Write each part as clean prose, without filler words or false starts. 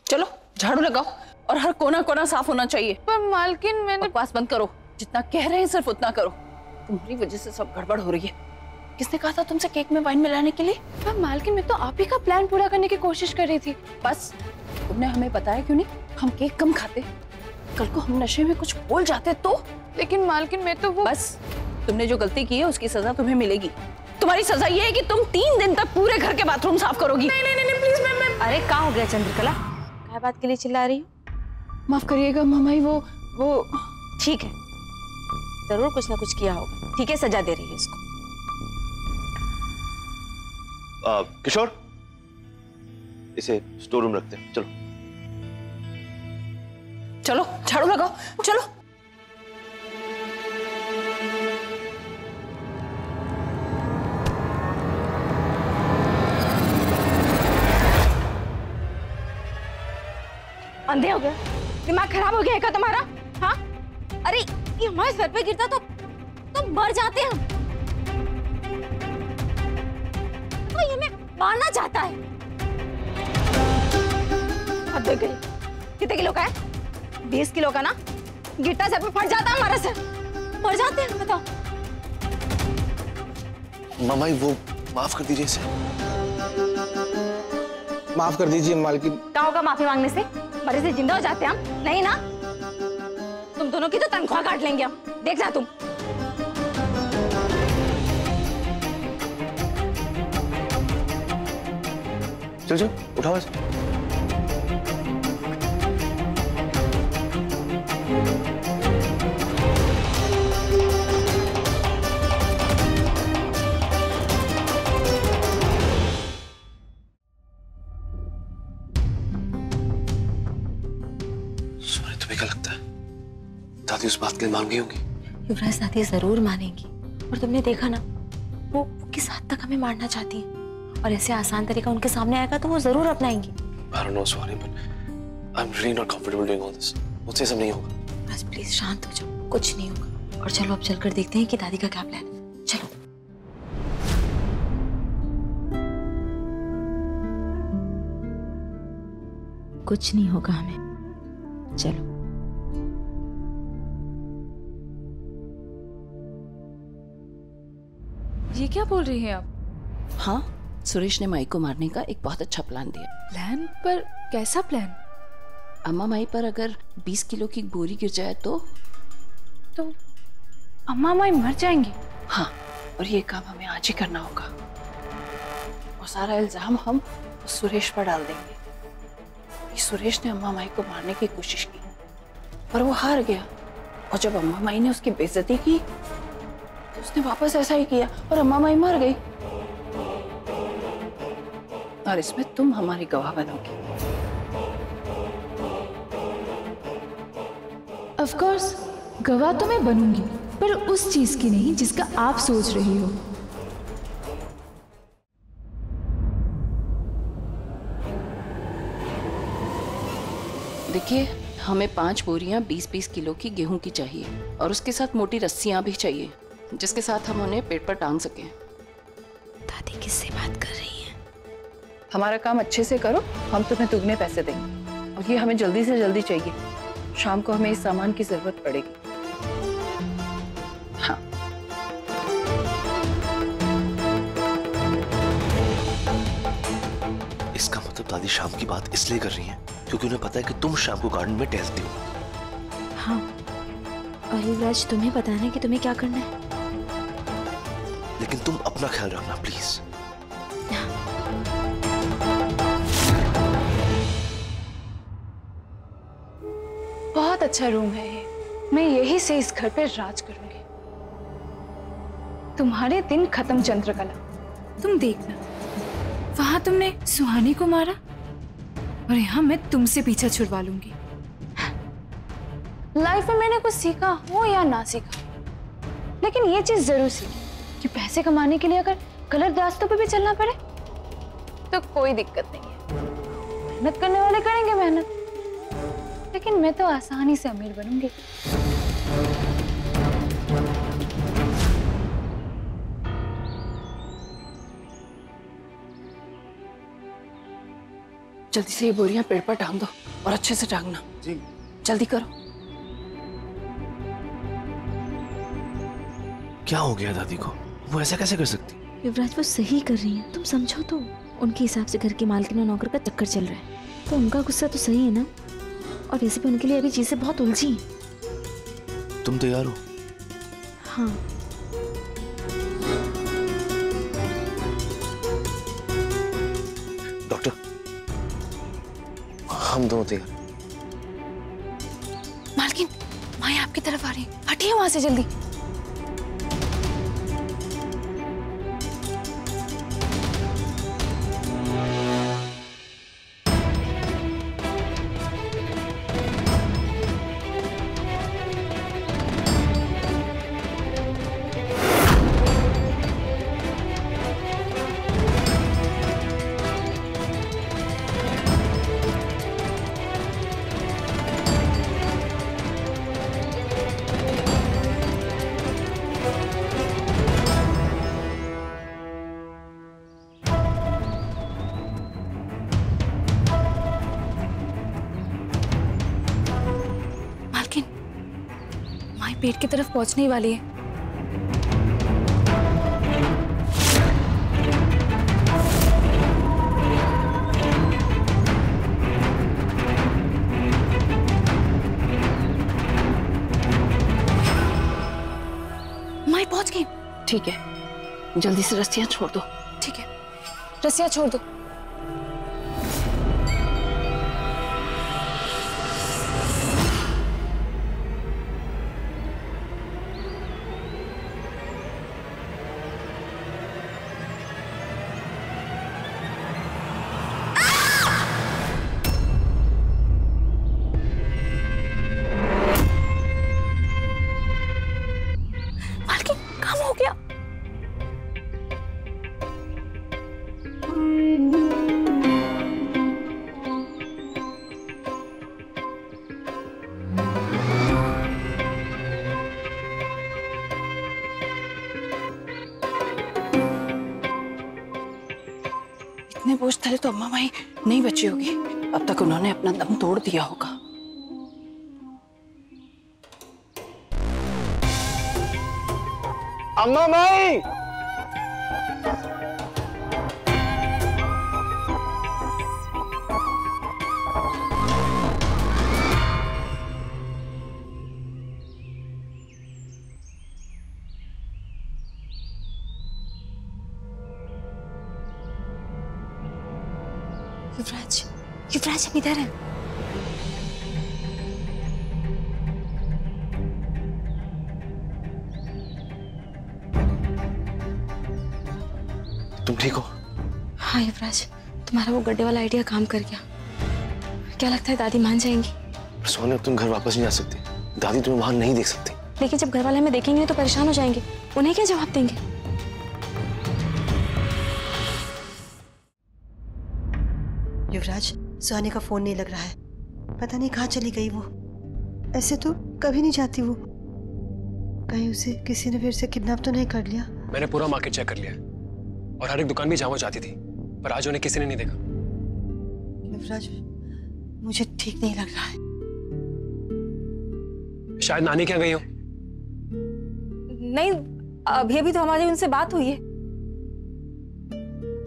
चलो झाड़ू लगाओ और हर कोना कोना साफ होना चाहिए। पर मालकिन मैंने। बकवास बंद करो, जितना कह रहे हैं सिर्फ उतना करो। तुम्हारी वजह से सब गड़बड़ हो रही है। किसने कहा था तुमसे केक में वाइन मिलाने के लिए? पर मालकिन मैं तो आप ही का प्लान पूरा करने की कोशिश कर रही थी। बस तुमने हमें बताया क्यों नहीं? हम केक कम खाते, कल को हम नशे में कुछ बोल जाते तो। लेकिन मालकिन मैं तो वो। बस तुमने जो गलती की है उसकी सजा तुम्हें मिलेगी। तुम्हारी सजा ये है कि तुम 3 दिन तक पूरे घर के बाथरूम साफ करोगी। नहीं नहीं नहीं प्लीज मैं। अरे क्या हो गया चंद्रकला, क्या बात के लिए चिल्ला रही हो? माफ करिएगा मामाई, वो ठीक है, जरूर कुछ ना कुछ किया होगा। ठीक है, सजा दे रही है इसको। किशोर, इसे स्टोर रूम रखते हैं। चलो चलो झाड़ू लगाओ, चलो। अंधे हो गए? दिमाग खराब हो गया है क्या तुम्हारा? हाँ, अरे ये हमारे सर पे गिरता तो मर जाते हम। तो ये हमें मारना चाहता है। अब देख गई, कितने किलो का है? 20 किलो का ना, गिरता सर पे फट जाता है हमारा सर, मर जाते हैं। बताओ मामाई, वो माफ कर दीजिए इसे। माफ कर दीजिए मालकिन। क्या होगा माफी मांगने से? मरे से जिंदा हो जाते हम? नहीं ना, तुम दोनों की तो तनख्वाह काट लेंगे हम, देखना तुम। चल चल उठाओ इसे। तुम्हें क्या लगता है दादी उस बात के लिए मान गई होंगी? युवराज, दादी जरूर मानेंगी। और तुमने देखा ना, वो किस हद तक हमें मारना चाहती है, और ऐसे आसान तरीका उनके सामने आएगा तो वो जरूर अपनाएंगी। I don't know, sorry, but I'm really not comfortable doing all this. मुझसे सब नहीं होगा। बस प्लीज शांत हो जाओ, कुछ नहीं होगा। और चलो अब चलकर देखते हैं कि दादी का क्या प्लान है। चलो। कुछ नहीं होगा हमें, चलो। ये क्या बोल रही हैं आप? हाँ, सुरेश ने माई को मारने का एक बहुत अच्छा प्लान दिया। प्लान? पर कैसा प्लान? अम्मा माई पर अगर 20 किलो की बोरी गिर जाए तो अम्मा माई मर जाएंगी? हाँ, और ये काम हमें आज ही करना होगा। और सारा इल्जाम हम सुरेश पर डाल देंगे। सुरेश ने अम्मा माई को मारने की कोशिश की, पर वो हार गया। और जब अम्मा माई ने उसकी बेइज्जती की तो उसने वापस ऐसा ही किया और अम्मा माई मर गई। और इसमें तुम हमारी गवाह बनोगी। ऑफ कोर्स गवाह तो मैं बनूंगी, पर उस चीज की नहीं जिसका आप सोच रही हो। देखिए, हमें 5 बोरियां 20-20 किलो की गेहूं की चाहिए, और उसके साथ मोटी रस्सियां भी चाहिए जिसके साथ हम उन्हें पेट पर टांग सकें। दादी किससे बात कर रही है? हमारा काम अच्छे से करो, हम तुम्हें दुगने पैसे देंगे। और ये हमें जल्दी से जल्दी चाहिए, शाम को हमें इस सामान की जरूरत पड़ेगी। हाँ। इसका मतलब दादी शाम की बात इसलिए कर रही हैं क्योंकि उन्हें पता है कि तुम शाम को गार्डन में टहलती हो। हाँ, और युवराज तुम्हें पता है ना कि तुम्हें क्या करना है। लेकिन तुम अपना ख्याल रखना प्लीज। बहुत अच्छा रूम है ये, मैं यही से इस घर पे राज करूंगी। तुम्हारे दिन खत्म चंद्रकला। तुम देखना, वहां तुमने सुहानी को मारा और यहाँ मैं तुमसे पीछा छुड़वा लूंगी। लाइफ में मैंने कुछ सीखा हो या ना सीखा, लेकिन ये चीज जरूर सीखी कि पैसे कमाने के लिए अगर गलत रास्तों पे भी चलना पड़े तो कोई दिक्कत नहीं है। मेहनत करने वाले करेंगे मेहनत, लेकिन मैं तो आसानी से अमीर बनूंगी। जल्दी से ये बोरियां पेड़ पर टांग दो और अच्छे से टांगना। जी। जल्दी करो। क्या हो गया दादी को? वो ऐसा कैसे कर सकती? युवराज वो सही कर रही हैं, तुम समझो तो। उनके हिसाब से घर की मालकिन और नौकर का चक्कर चल रहा है, तो उनका गुस्सा तो सही है ना। और वैसे भी उनके लिए अभी चीजें बहुत उलझी हैं। तुम तैयार हो? हाँ। डॉक्टर, हम दोनों तैयार। मालकिन, माया आपकी तरफ आ रही है, हटिए वहां से जल्दी। पेट की तरफ पहुंचने ही वाली है। माई पहुंच गई। ठीक है, जल्दी से रस्सियां छोड़ दो। ठीक है, रस्सियां छोड़ दो। इतने बोझ थले तो अम्मा माई नहीं बची होगी। अब तक उन्होंने अपना दम तोड़ दिया होगा। अम्मा माई, युवराज, युवराज हम इधर हैं। तुम ठीक हो? हाँ युवराज, तुम्हारा वो गड्ढे वाला आइडिया काम कर गया। क्या लगता है दादी मान जाएंगी? सोने, अब तुम घर वापस नहीं जा सकती। दादी तुम्हें वहां नहीं देख सकती। लेकिन जब घर वाले हमें देखेंगे तो परेशान हो जाएंगे, उन्हें क्या जवाब देंगे? युवराज, सुहानी का फोन नहीं लग रहा है। पता नहीं कहाँ चली गई वो। ऐसे तो कभी नहीं जाती वो। कहीं उसे किसी ने फिर से किडनैप तो नहीं कर लिया? मैंने पूरा मार्केट चेक कर लिया और हर एक दुकान भी जहाँ वो जाती थी, पर आज उन्हें किसी ने नहीं देखा। युवराज, मुझे ठीक नहीं लग रहा है। शायद नानी क्या गई हो। नहीं, अभी तो हमारी उनसे बात हुई है।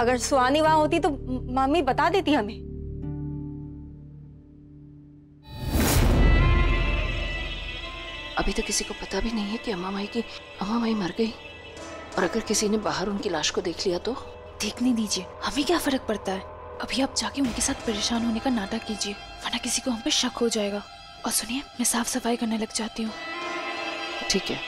अगर सुहानी वहां होती तो मम्मी बता देती हमें। अभी तो किसी को पता भी नहीं है कि अम्मा माई मर गई। और अगर किसी ने बाहर उनकी लाश को देख लिया तो? देखने दीजिए, हमें क्या फर्क पड़ता है। अभी आप जाके उनके साथ परेशान होने का नाटक कीजिए, वरना किसी को हम पे शक हो जाएगा। और सुनिए, मैं साफ सफाई करने लग जाती हूँ। ठीक है।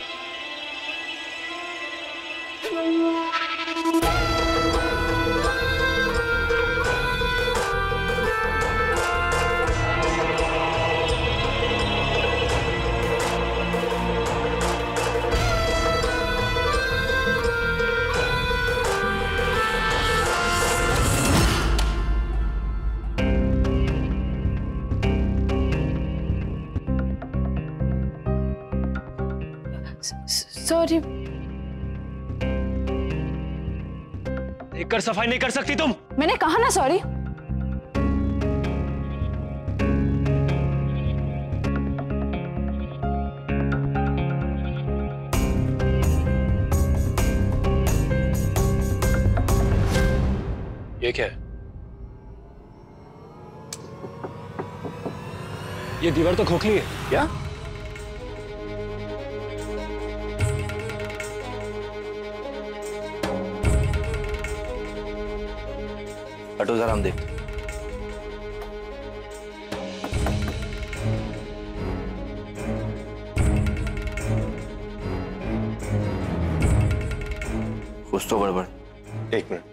सॉरी। देखकर सफाई नहीं कर सकती तुम? मैंने कहा ना सॉरी। ये क्या है? ये दीवार तो खोखली है। क्या? हटो जरा, हम देखते। कुछ तो गड़बड़। एक मिनट।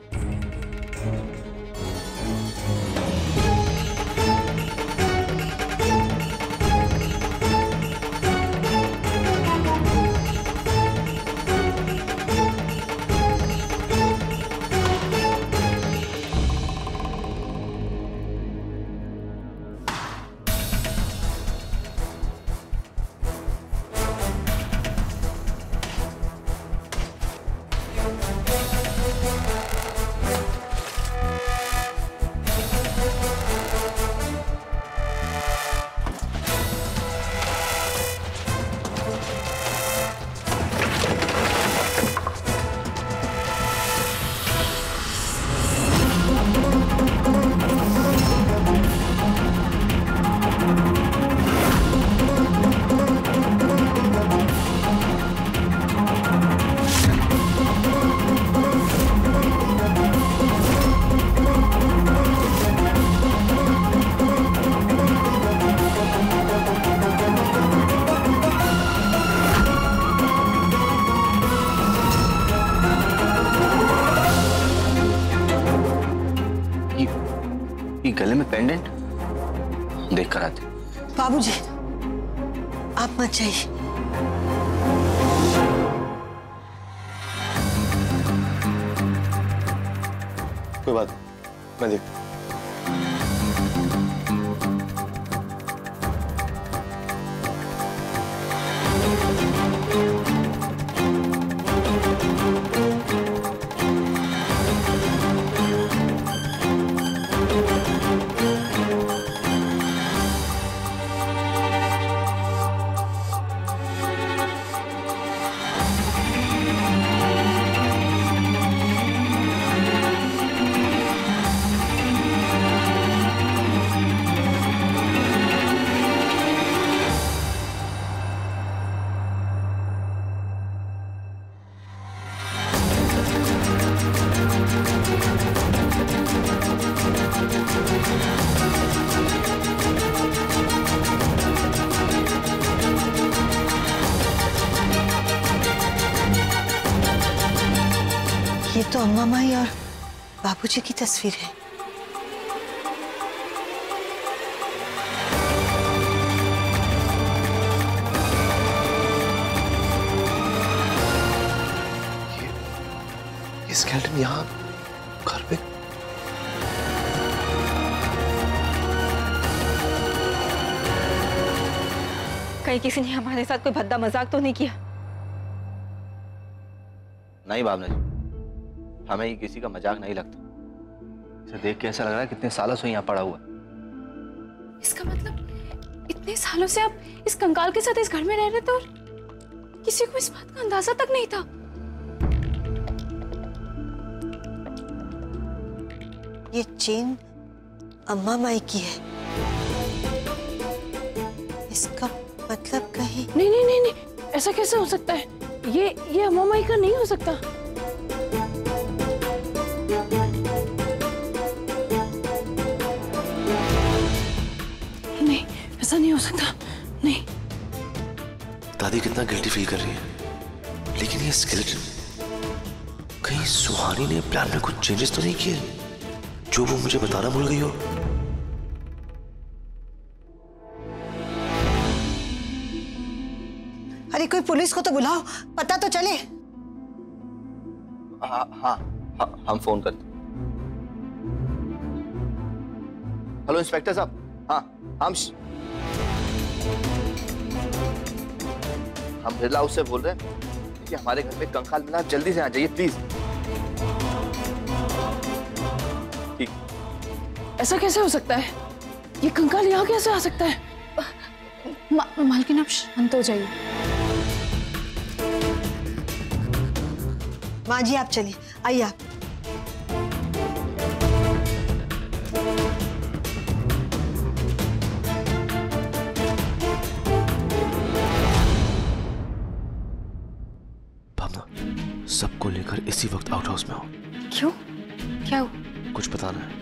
गले में पेंडेंट देख कर आते। बाबूजी, आप मत जाइए। कोई बात नहीं, मैं देखता हूँ। ये तो अम्मा माई और बाबूजी की तस्वीर है। ये स्केलेटन यहाँ घर पे? कहीं किसी ने हमारे साथ कोई भद्दा मजाक तो नहीं किया? नहीं भावना जी, हमें ये किसी का मजाक नहीं लगता। इसे देख के ऐसा लग रहा है कितने सालों से यहाँ पड़ा हुआ। इसका मतलब इतने सालों से आप इस कंकाल के साथ इस घर में रह रहे थे और किसी को इस बात का अंदाजा तक नहीं था? ये चेन अम्मा माई की है। इसका मतलब कहीं नहीं नहीं नहीं नहीं, ऐसा कैसे हो सकता है? ये अम्मा माई का नहीं हो सकता। नहीं, ऐसा नहीं हो सकता। नहीं। दादी कितना गिल्टी फील कर रही है, लेकिन ये स्केलेटन कहीं सुहानी ने प्लान में कुछ चेंजेस तो नहीं किए जो वो मुझे बताना भूल गई हो? अरे कोई पुलिस को तो बुलाओ, पता तो चले। हाँ, हम फोन करते। हेलो इंस्पेक्टर साहब। हाँ, हम बिरला हाउस से बोल रहे हैं कि हमारे घर में कंकाल मिला, आप जल्दी से आ जाइए प्लीज। ठीक। ऐसा कैसे हो सकता है? ये कंकाल यहाँ कैसे आ सकता है? मालकिन, आप शांत हो जाइए। माँ जी आप चलिए, आइए आप। सबको लेकर इसी वक्त आउट हाउस में आओ। क्यों? क्या हुआ? कुछ बताना है।